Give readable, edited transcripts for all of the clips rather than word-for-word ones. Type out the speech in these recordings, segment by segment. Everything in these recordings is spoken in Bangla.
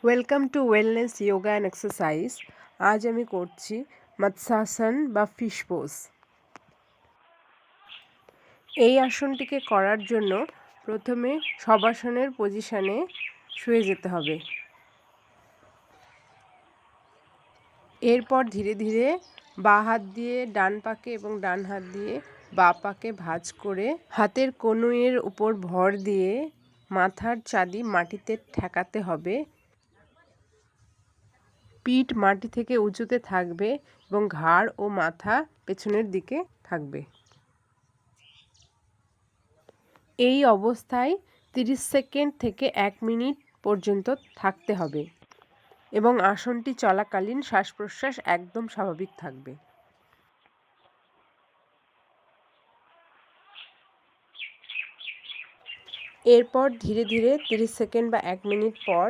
Welcome to wellness yoga and exercise. আজ আমি করছি মৎস্যাসন বা ফিশ পোজ। এই আসনটিকে করার জন্য প্রথমে শবাসনের পজিশনে শুয়ে যেতে হবে। এরপর ধীরে ধীরে বাঁ হাত দিয়ে ডান পাকে এবং ডান হাত দিয়ে বাঁ পাকে ভাঁজ করে হাতের কনুইয়ের উপর ভর দিয়ে মাথার চাঁদি মাটিতে ঠেকাতে হবে। পিঠ মাটি থেকে উঁচুতে থাকবে এবং ঘাড় ও মাথা পেছনের দিকে থাকবে। এই অবস্থায় 30 সেকেন্ড থেকে 1 মিনিট পর্যন্ত থাকতে হবে এবং আসনটি চলাকালীন শ্বাস প্রশ্বাস একদম স্বাভাবিক থাকবে। এরপর ধীরে ধীরে 30 সেকেন্ড বা 1 মিনিট পর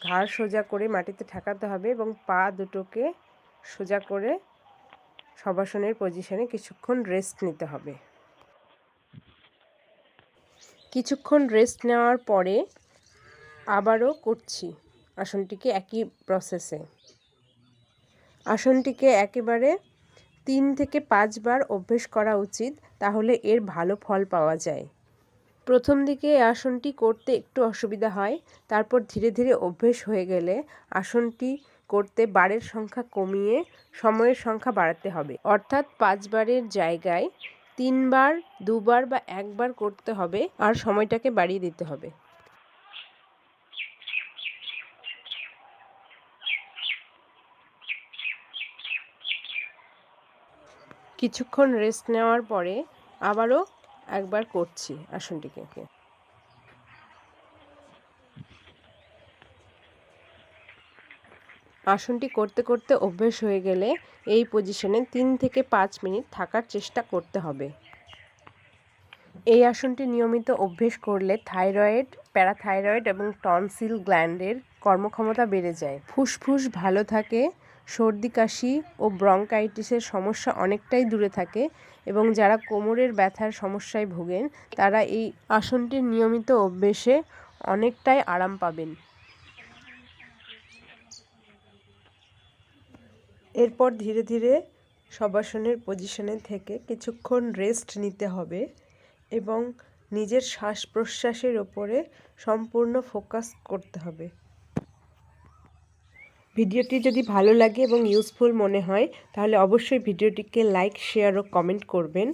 ঘাড় সোজা করে মাটিতে ঠেকাতে হবে এবং পা দুটোকে সোজা করে শবাসনের পজিশনে কিছুক্ষণ রেস্ট নিতে হবে। কিছুক্ষণ রেস্ট নেওয়ার পরে আবারও করছি আসনটিকে একই প্রসেসে। আসনটিকে একেবারে 3 থেকে 5 বার অভ্যেস করা উচিত, তাহলে এর ভালো ফল পাওয়া যায়। প্রথম দিকে এই আসনটি করতে একটু অসুবিধা হয়, তারপর ধীরে ধীরে অভ্যেস হয়ে গেলে আসনটি করতে বারের সংখ্যা কমিয়ে সময়ের সংখ্যা বাড়াতে হবে। অর্থাৎ 5 বারের জায়গায় 3 বার, 2 বার বা 1 বার করতে হবে আর সময়টাকে বাড়িয়ে দিতে হবে। কিছুক্ষণ রেস্ট নেওয়ার পরে আবারও একবার করছি আসনটিকে। আসনটি করতে করতে অভ্যেস হয়ে গেলে এই পজিশনে 3 থেকে 5 মিনিট থাকার চেষ্টা করতে হবে। এই আসনটি নিয়মিত অভ্যেস করলে থাইরয়েড, প্যারাথাইরয়েড এবং টনসিল গ্ল্যান্ডের কর্মক্ষমতা বেড়ে যায়। ফুসফুস ভালো থাকে, সর্দি কাশি ও ব্রঙ্কাইটিসের সমস্যা অনেকটাই দূরে থাকে এবং যারা কোমরের ব্যথার সমস্যায় ভোগেন তারা এই আসনটির নিয়মিত অভ্যেসে অনেকটাই আরাম পাবেন। এরপর ধীরে ধীরে শবাসনের পজিশনে থেকে কিছুক্ষণ রেস্ট নিতে হবে এবং নিজের শ্বাস প্রশ্বাসের ওপরে সম্পূর্ণ ফোকাস করতে হবে। ভিডিওটি যদি ভালো লাগে এবং ইউজফুল মনে হয় তাহলে অবশ্যই ভিডিওটিকে লাইক, শেয়ার ও কমেন্ট করবেন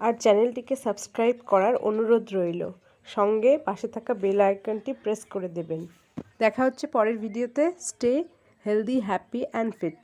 আর চ্যানেলটিকে সাবস্ক্রাইব করার অনুরোধ রইল। সঙ্গে পাশে থাকা বেল আইকনটি প্রেস করে দেবেন। দেখা হচ্ছে পরের ভিডিওতে। Stay healthy, happy and fit.